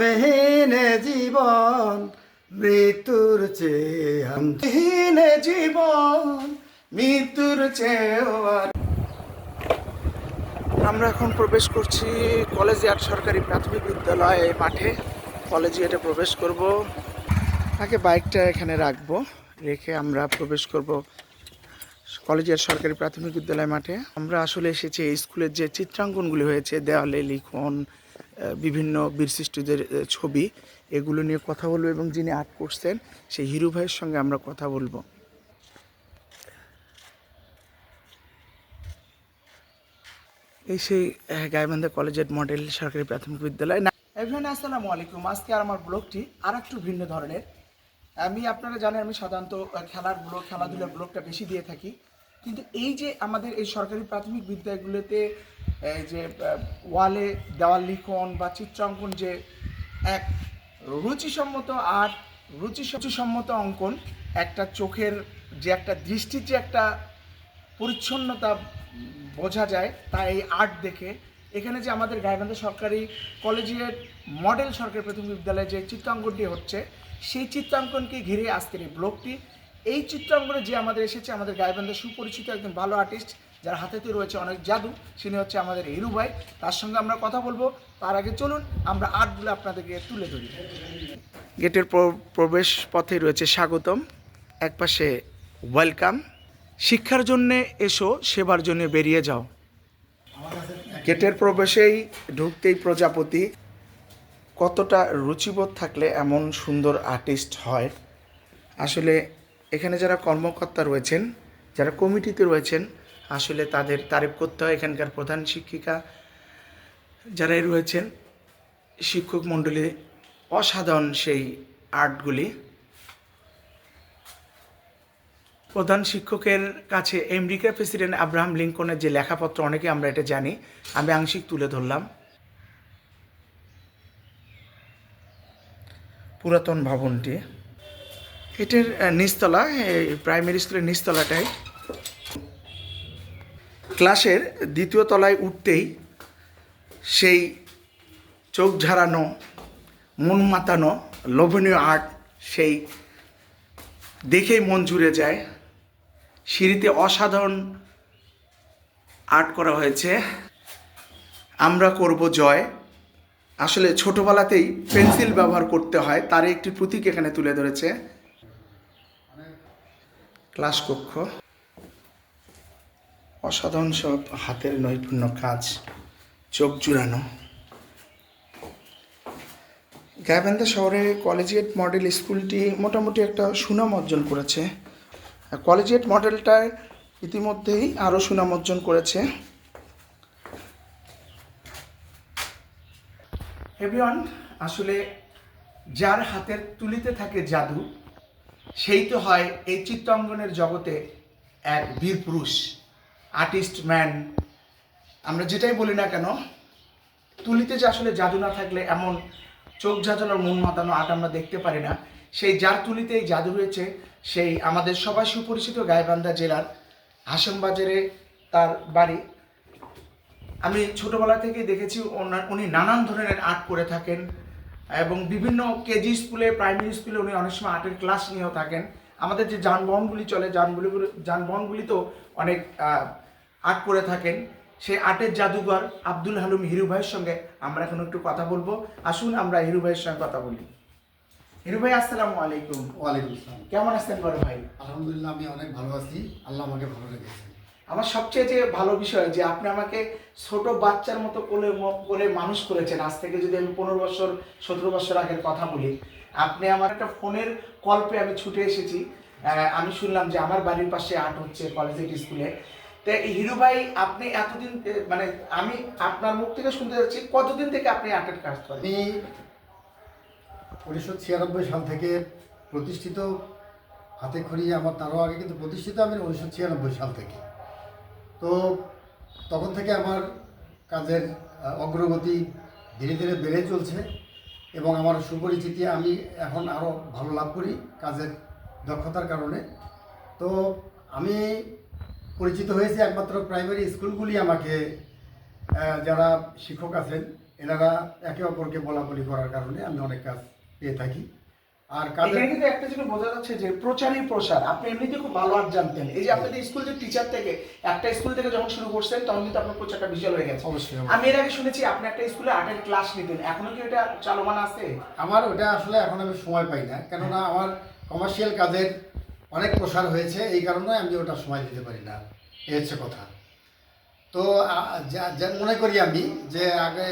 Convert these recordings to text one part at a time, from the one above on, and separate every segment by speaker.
Speaker 1: মেহীন জীবন মৃত্যুর চেয়ে হীন জীবন মৃত্যুর চেয়েও আর। আমরা এখন প্রবেশ করছি কলেজিয়েট সরকারি প্রাথমিক বিদ্যালয় মাঠে। কলেজিয়েটে প্রবেশ করব, আগে বাইকটা এখানে রাখবো, রেখে আমরা প্রবেশ করব কলেজিয়েট সরকারি প্রাথমিক বিদ্যালয় মাঠে। আমরা আসলে এসেছি এই স্কুলের যে চিত্রাঙ্কনগুলি হয়েছে, দেওয়ালে লিখন, বিভিন্ন বীরশ্রেষ্ঠদের ছবি, এগুলো নিয়ে কথা বলবো এবং যিনি আর্ট করছেন সেই হিরু ভাইয়ের সঙ্গে আমরা কথা বলবো। এই সেই গাইবান্ধা কলেজিয়েট মডেল সরকারি প্রাথমিক বিদ্যালয়। এভরিওয়ান আসসালামু আলাইকুম। আজকে আমার ব্লগটি আর একটু ভিন্ন ধরনের। আপনারা জানেন আমি সাধারণত খেলাধুলার ব্লগটা বেশি দিয়ে থাকি, কিন্তু এই যে আমাদের এই সরকারি প্রাথমিক বিদ্যালয়গুলোতে যে ওয়ালে দেওয়াল লিখন বা চিত্রাঙ্কন, যে এক রুচিসম্মত আর্ট, রুচিসম্মত অঙ্কন, একটা চোখের যে একটা দৃষ্টির যে একটা পরিচ্ছন্নতা বোঝা যায় তা এই আর্ট দেখে। এখানে যে আমাদের গাইবান্ধা সরকারি কলেজিয়েট মডেল সরকারি প্রাথমিক বিদ্যালয়ে যে চিত্রাঙ্কনটি হচ্ছে, সেই চিত্রাঙ্কনকে ঘিরে আজকের এই ব্লগটি। এই চিত্রাঙ্কনে যে আমাদের এসেছে, আমাদের গাইবান্ধার সুপরিচিত একজন ভালো আর্টিস্ট, যার হাতেতে রয়েছে অনেক জাদু, তিনি হচ্ছে আমাদের হিরু ভাই। তার সঙ্গে আমরা কথা বলবো। তার আগে চলুন আমরা আর্টগুলো আপনাদেরকে তুলে ধরি। গেটের প্রবেশ পথে রয়েছে স্বাগতম, একপাশে ওয়েলকাম, শিক্ষার জন্যে এসো, সেবার জন্য বেরিয়ে যাও। গেটের প্রবেশেই ঢুকতেই প্রজাপতি। কতটা রুচিবোধ থাকলে এমন সুন্দর আর্টিস্ট হয়। আসলে এখানে যারা কর্মকর্তা রয়েছেন, যারা কমিটিতে রয়েছেন, আসলে তাদের তারিফ করতে হয়। এখানকার প্রধান শিক্ষিকা যারাই রয়েছেন, শিক্ষক মণ্ডলী, অসাধারণ সেই আর্টগুলি। প্রধান শিক্ষকের কাছে আমেরিকার প্রেসিডেন্ট আব্রাহাম লিঙ্কনের যে লেখাপত্র, অনেকে আমরা এটা জানি, আমি আংশিক তুলে ধরলাম। পুরাতন ভবনটি, এটার নিচতলা, প্রাইমারি স্কুলের নিচতলাটাই। ক্লাসের দ্বিতীয় তলায় উঠতেই সেই চোখ ঝাড়ানো, মন মাতানো, লোভনীয় আর্ট, সেই দেখেই মন জুড়ে যায়। সিঁড়িতে অসাধারণ আর্ট করা হয়েছে, আমরা করব জয়। আসলে ছোটোবেলাতেই পেন্সিল ব্যবহার করতে হয়, তার একটি প্রতীক এখানে তুলে ধরেছে। ক্লাস কক্ষ, অসাধারণ সব হাতের নৈপুণ্য কাজ, চোখ জুড়ানো। গাইবান্ধা শহরে কলেজিয়েট মডেল স্কুলটি মোটামুটি একটা সুনাম অর্জন করেছে। কলেজিয়েট মডেলটায় ইতিমধ্যেই আরও সুনাম অর্জন করেছে। এভরিওয়ান, আসলে যার হাতের তুলিতে থাকে জাদু, সেই তো হয় এই চিত্রাঙ্কনের জগতে এক বীর পুরুষ, আর্টিস্ট ম্যান। আমরা যেটাই বলি না কেন, তুলিতে যে আসলে জাদু না থাকলে এমন চোখ ঝাঁঝানোর, মন মাতানো আর্ট আমরা দেখতে পারি না। সেই যার তুলিতে এই জাদু রয়েছে, সেই আমাদের সবাই সুপরিচিত গাইবান্ধা জেলার হাসেমবাজারে তার বাড়ি। আমি ছোটোবেলা থেকেই দেখেছি উনি নানান ধরনের আর্ট করে থাকেন, এবং বিভিন্ন কেজি স্কুলে, প্রাইমারি স্কুলে উনি অনেক সময় আর্টের ক্লাস নিয়েও থাকেন। আমাদের যে যানবাহনগুলি চলে, যানবাহনগুলিতেও অনেক আর্ট করে থাকেন। সেই আর্টের জাদুঘর আব্দুল হালিম হিরু ভাইয়ের সঙ্গে আমরা এখন একটু কথা বলবো। আসুন আমরা হিরু ভাইয়ের সঙ্গে কথা বলি। হিরু ভাই, আসসালামু আলাইকুম।
Speaker 2: ওয়ালাইকুম আসসালাম।
Speaker 1: কেমন আছেন বড় ভাই?
Speaker 2: আলহামদুলিল্লাহ, আমি অনেক ভালো আছি, আল্লাহ আমাকে ভালো রেখেছে।
Speaker 1: আমার সবচেয়ে যে ভালো বিষয় যে আপনি আমাকে ছোট বাচ্চার মতো কোলে মানুষ করেছেন। আজ থেকে যদি আমি 15 বছর 17 বছর আগের কথা বলি, আপনি আমার একটা ফোনের কল্পে আমি ছুটে এসেছি। আমি শুনলাম যে আমার বাড়ির পাশে আর্ট হচ্ছে কলেজিয়েট স্কুলে। তো হিরু ভাই, আপনি এতদিন, মানে আমি আপনার মুখ থেকে শুনতে যাচ্ছি, কতদিন থেকে আপনি আর্টের কাজ করেন?
Speaker 2: আমি 1996 সাল থেকে প্রতিষ্ঠিত, হাতে খড়ি আমার তারও আগে কিন্তু প্রতিষ্ঠিত আমি 1996 সাল থেকে। তো তখন থেকে আমার কাজের অগ্রগতি ধীরে ধীরে বেড়ে চলছে, এবং আমার সুপরিচিতি আমি এখন আরও ভালো লাভ করি কাজের দক্ষতার কারণে। তো আমি পরিচিত হয়েছি একমাত্র প্রাইমারি স্কুলগুলি আমাকে, যারা শিক্ষক আছেন এনারা একে অপরকে বলাবলি করার কারণে আমি অনেক কাজ পেয়ে থাকি। আর কাজের
Speaker 1: এখানে কিন্তু একটা জিনিস বোঝা যাচ্ছে যে প্রচারই প্রসার। আপনি এমনিতে খুব ভালো আর্ট জানতেন। এই যে আপনাদের স্কুল যে টিচার থেকে একটা স্কুল থেকে যখন শুরু করছেন তখন কিন্তু আপনার প্রচারটা বিশাল হয়ে গেছে।
Speaker 2: অবশ্যই
Speaker 1: আমি এর আগে শুনেছি আপনি একটা স্কুলে আর্টের ক্লাস নিতেন, এখনো কি এটা চলমান আছে?
Speaker 2: আমার ওটা আসলে এখন আমি সময় পাই না, কেননা আমার কমার্শিয়াল কাজের অনেক প্রসার হয়েছে, এই কারণে আমি ওটা সময় দিতে পারি না, এই হচ্ছে কথা। তো যা মনে করি আমি যে আগে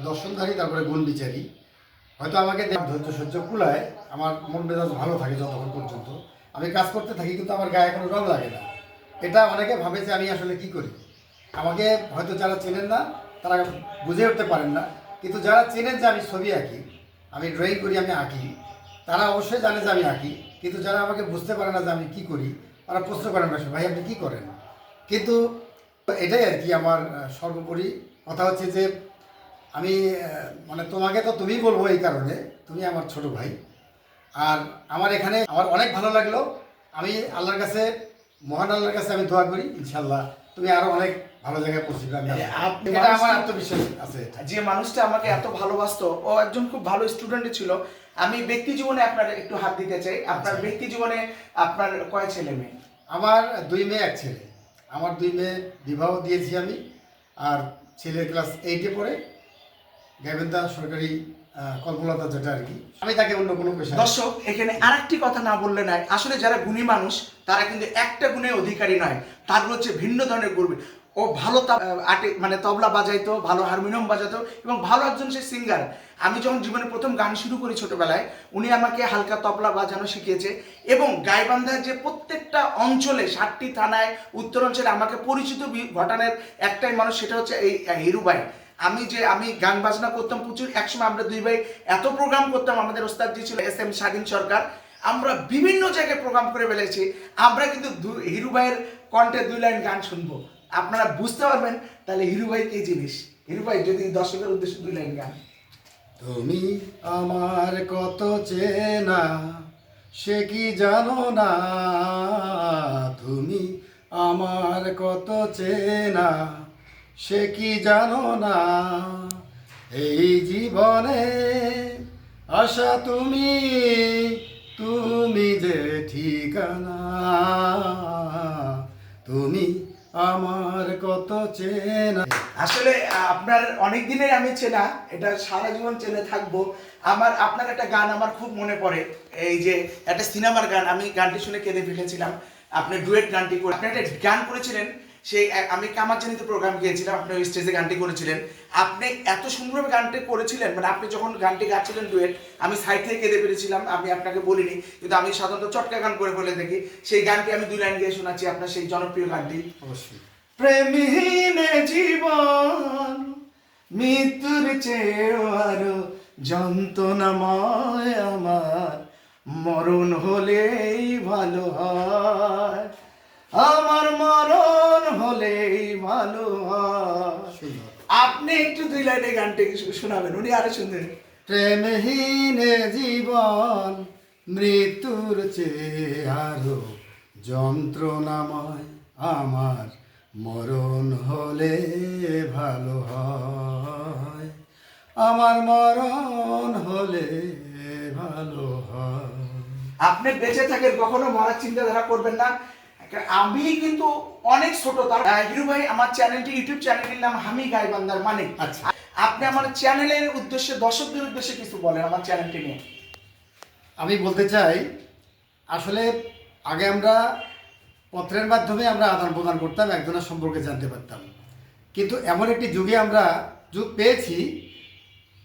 Speaker 2: দর্শনধারী তারপরে গুণ বিচারী, হয়তো আমাকে ধৈর্য সহ্য কুলায়, আমার মন মেজাজ ভালো থাকে যতক্ষণ পর্যন্ত আমি কাজ করতে থাকি, কিন্তু আমার গায়ে কোনো রং লাগে না। এটা অনেকে ভাবে যে আমি আসলে কি করি। আমাকে হয়তো যারা চেনেন না তারা বুঝে উঠতে পারেন না, কিন্তু যারা চেনেন যে আমি ছবি আঁকি, আমি ড্রয়িং করি, আমি আঁকি, তারা অবশ্যই জানে যে আমি আঁকি। কিন্তু যারা আমাকে বুঝতে পারে না যে আমি কী করি, তারা প্রশ্ন করেন না, ভাই আপনি কী করেন। কিন্তু এটাই আর কি আমার সর্বোপরি কথা হচ্ছে যে আমি মানে তোমাকে তো তুমি বলবো এই কারণে, তুমি আমার ছোট ভাই। আর আমার এখানে আমার অনেক ভালো লাগলো। আমি আল্লাহর কাছে, মহান আল্লাহর কাছে আমি দোয়া করি ইনশাল্লাহ তুমি আরো অনেক ভালো জায়গায় পৌঁছবে। এটা আমার আত্মবিশ্বাস আছে।
Speaker 1: যে মানুষটা আমাকে এত ভালোবাসতো, ও একজন খুব ভালো স্টুডেন্ট ছিল। আমি ব্যক্তি জীবনে আপনার একটু হাত দিতে চাই। আপনার ব্যক্তি জীবনে আপনার কয় ছেলে মেয়ে?
Speaker 2: আমার 2 মেয়ে 1 ছেলে। আমার 2 মেয়ে বিবাহ দিয়েছি আমি, আর ছেলে ক্লাস 8-এ পড়ে, গাইবান্ধা সরকারি কল্পলতা, যেটা আর কি। আমি তাকে অন্য কোনো পেশা।
Speaker 1: দর্শক, এখানে আরেকটি কথা না বললে নয়। আসলে যারা গুণী মানুষ তারা কিন্তু একটা গুণের অধিকারী নয়, তার হচ্ছে ভিন্ন ধরনের গুণ। ও ভালো আর্টে মানে তবলা বাজাইতো, ভালো হারমোনিয়াম বাজাতো এবং ভালো একজন সে সিঙ্গার। আমি যখন জীবনে প্রথম গান শুরু করি ছোটবেলায়, উনি আমাকে হালকা তবলা বাজানো শিখিয়েছে। এবং গাইবান্ধার যে প্রত্যেকটা অঞ্চলে 7টি থানায় উত্তর অঞ্চলে আমাকে পরিচিত ঘটানোর একটাই মানুষ, সেটা হচ্ছে এই হিরু ভাই। আমি গান বাজনা করতাম প্রচুর। একসময় আমরা 2 ভাই এত প্রোগ্রাম করতাম, আমাদের ওস্তাদজি ছিল SM স্বাধীন সরকার। আমরা বিভিন্ন জায়গায় প্রোগ্রাম করে ফেলেছি। আমরা কিন্তু হিরু ভাইয়ের কণ্ঠে 2 লাইন গান শুনবো, আপনারা বুঝতে পারবেন তাহলে হিরু ভাই কি জিনিস। হিরু ভাই যদি দর্শকের উদ্দেশ্যে 2 লাইন গান।
Speaker 2: তুমি আমার কত চেনা সে কি জানো না, তুমি আমার কত চেনা সে কি জানো না, এই জীবনে আশা তুমি, তুমি যে ঠিকানা, তুমি আমার কত চেনা।
Speaker 1: আসলে আপনার অনেক দিনের আমি চেনা, এটা সারা জীবন চেনে থাকবো। আপনার একটা গান আমার খুব মনে পড়ে, এই যে একটা সিনেমার গান, আমি গানটি শুনে কেঁদে ফেলেছিলাম। আপনি ডুয়েট গানটি করে আপনি একটা গান করেছিলেন, সেই আমি কামারজানিতে প্রোগ্রাম গিয়েছিলাম, আপনি ওই স্টেজে গানটি করেছিলেন। আপনি এত সুন্দরভাবে গানটি করেছিলেন, মানে আপনি যখন গানটি গাচ্ছিলেন ডুয়েট, আমি সাইড থেকে কেঁদে ফেলেছিলাম। আমি আপনাকে বলিনি, কিন্তু আমি সাধারণত চটকা গান করে ফেলে দেখি। সেই গানটি আমি 2 লাইন গিয়ে শোনাচ্ছি, আপনার সেই জনপ্রিয় গানটি।
Speaker 2: অবশ্যই।
Speaker 1: প্রেমহীন জীবন মৃত্যুর চেয়েও আরো যন্ত্রণাময় আমার, মরণ হলেই ভালো হয়, আমার মরণ হলেই ভালো হয়। আপনি একটু 2 লাইনে গানটা শোনাবেন, উনি আরো সুন্দর।
Speaker 2: প্রেমহীন জীবন মৃত্যুর চেয়ে আরো যন্ত্রণাময় আমার, মরণ হলে ভালো হয়, আমার মরণ হলে ভালো হয়।
Speaker 1: আপনি বেঁচে থাকেন, কখনো মরার চিন্তাধারা করবেন না। আমি কিন্তু অনেক ছোট তার হিরু ভাই। আমার চ্যানেলটি, ইউটিউব চ্যানেলটির নাম আমি গাইবান্ধার মানিক।
Speaker 2: আচ্ছা,
Speaker 1: আপনি আমার চ্যানেলের উদ্দেশ্যে, দর্শকদের উদ্দেশ্যে কিছু বলেন আমার চ্যানেলটি নিয়ে।
Speaker 2: আমি বলতে চাই, আসলে আগে আমরা পত্রের মাধ্যমে আমরা আদান প্রদান করতাম, একজনের সম্পর্কে জানতে পারতাম। কিন্তু এমন একটি আমরা যুগ পেয়েছি,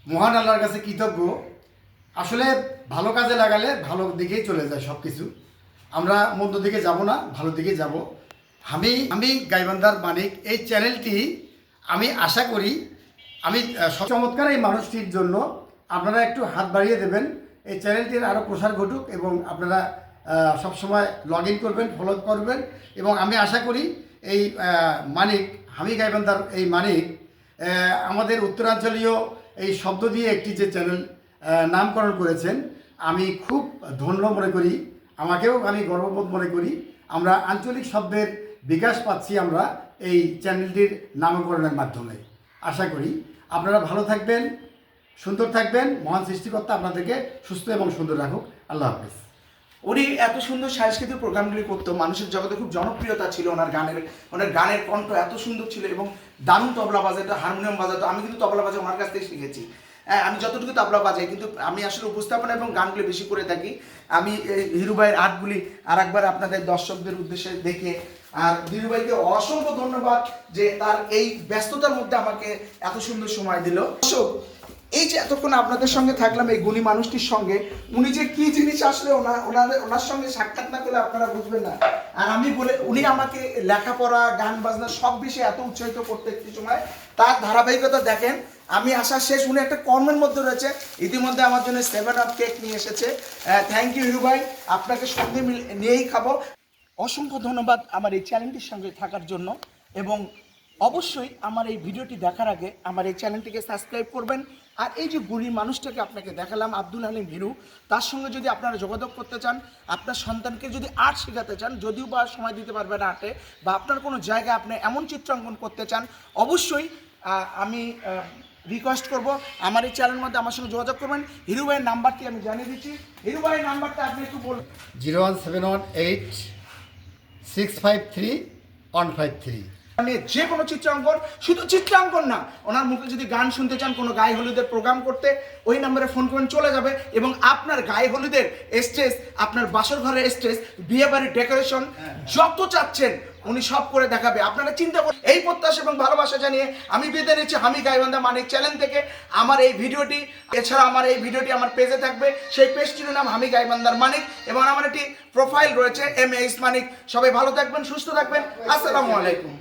Speaker 2: মহান আল্লাহর কাছে কৃতজ্ঞ। আসলে ভালো কাজে লাগালে ভালো দিকেই চলে যায় সব কিছু। আমরা মন্দ দিকে যাব না, ভালো দিকে যাব। আমি গাইবান্ধার মানিক, এই চ্যানেলটি আমি আশা করি আমি চমৎকার এই মানুষটির জন্য আপনারা একটু হাত বাড়িয়ে দেবেন, এই চ্যানেলটির আরও প্রসার ঘটুক, এবং আপনারা সবসময় লগ ইন করবেন, ফলো করবেন। এবং আমি আশা করি এই মানিক, আমি গাইবান্ধার এই মানিক আমাদের উত্তরাঞ্চলীয় এই শব্দ দিয়ে একটি যে চ্যানেল নামকরণ করেছেন, আমি খুব ধন্য মনে করি, আমাকেও আমি গর্ববোধ মনে করি। আমরা আঞ্চলিক শব্দের বিকাশ পাচ্ছি আমরা এই চ্যানেলটির নামকরণের মাধ্যমে, আশা করি। আপনারা ভালো থাকবেন, সুন্দর থাকবেন, মহান সৃষ্টিকর্তা আপনাদেরকে সুস্থ এবং সুন্দর রাখুক। আল্লাহ হাফেজ।
Speaker 1: উনি এত সুন্দর সাংস্কৃতিক প্রোগ্রামগুলি করতো, মানুষের জগতে খুব জনপ্রিয়তা ছিল ওনার গানের কণ্ঠ এত সুন্দর ছিল এবং দারুণ তবলা বাজাতো, হারমোনিয়াম বাজাতো। আমি কিন্তু তবলা বাজাই ওনার কাছ থেকে শিখেছি। আমি যতটুকু তবলা বাজাই, কিন্তু আমি আসলে উপস্থাপনা এবং গানগুলি বেশি করে থাকি। আমি হিরু ভাইয়ের আর্টগুলি আর একবার আপনাদের দর্শকদের উদ্দেশ্যে দেখে, আর হিরু ভাইকে অসংখ্য ধন্যবাদ যে তার এই ব্যস্ততার মধ্যে আমাকে এত সুন্দর সময় দিল। দর্শক, এই যে এতক্ষণ আপনাদের সঙ্গে থাকলাম এই গুণী মানুষটির সঙ্গে, উনি যে কি জিনিস আসলে ওনার সঙ্গে সাক্ষাৎ না করলে আপনারা বুঝবেন না। আর উনি আমাকে লেখাপড়া, গান বাজনা সব বিষয়ে এত উৎসাহিত করতে একটি সময়, তার ধারাবাহিকতা দেখেন। আমি আসা শেষ, উনি একটা কর্মের মধ্যে রয়েছে। ইতিমধ্যে আমার জন্য 7 আপ কেক নিয়ে এসেছে। থ্যাংক ইউ হিরু ভাই, আপনাকে সঙ্গে নিয়েই খাবো। অসংখ্য ধন্যবাদ আমার এই চ্যানেলটির সঙ্গে থাকার জন্য, এবং অবশ্যই আমার এই ভিডিওটি দেখার আগে আমার এই চ্যানেলটিকে সাবস্ক্রাইব করবেন। আর এই যে গুণী মানুষটাকে আপনাকে দেখালাম, আব্দুল হালিম হিরু, তার সঙ্গে যদি আপনারা যোগাযোগ করতে চান, আপনার সন্তানকে যদি আর্ট শেখাতে চান, যদিও বা সময় দিতে পারবেন আর্টে, বা আপনার কোনো জায়গায় আপনি এমন চিত্রাঙ্কন করতে চান, অবশ্যই আমি রিকোয়েস্ট করব আমার এই চ্যানেলের মধ্যে আমার সঙ্গে যোগাযোগ করবেন। হিরু ভাইয়ের নাম্বারটি আমি জানিয়ে দিচ্ছি। হিরু ভাইয়ের নাম্বারটা আপনি একটু বলুন।
Speaker 2: 01718653153।
Speaker 1: মানে যে কোনো চিত্রাঙ্কন, শুধু চিত্রাঙ্কন না, ওনার মুখে যদি গান শুনতে চান, কোনো গায়ে হলুদের প্রোগ্রাম করতে, ওই নাম্বারে ফোন করবেন, চলে যাবে। এবং আপনার গায়ে হলুদের স্টেজ, আপনার বাসর ঘরের স্টেজ, বিয়ে বাড়ির ডেকোরেশন যত চাচ্ছেন উনি সব করে দেখাবে। আপনারা চিন্তা করুন। এই প্রত্যাশা এবং ভালোবাসা জানিয়ে আমি বিদায় নিচ্ছি হামি গাইবান্ধা মানিক চ্যানেল থেকে। আমার এই ভিডিওটি, এছাড়া আমার এই ভিডিওটি আমার পেজে থাকবে, সেই পেজটির নাম হামি গাইবান্ধার মানিক, এবং আমার একটি প্রোফাইল রয়েছে MS মানিক। সবাই ভালো থাকবেন, সুস্থ থাকবেন। আসসালামু আলাইকুম।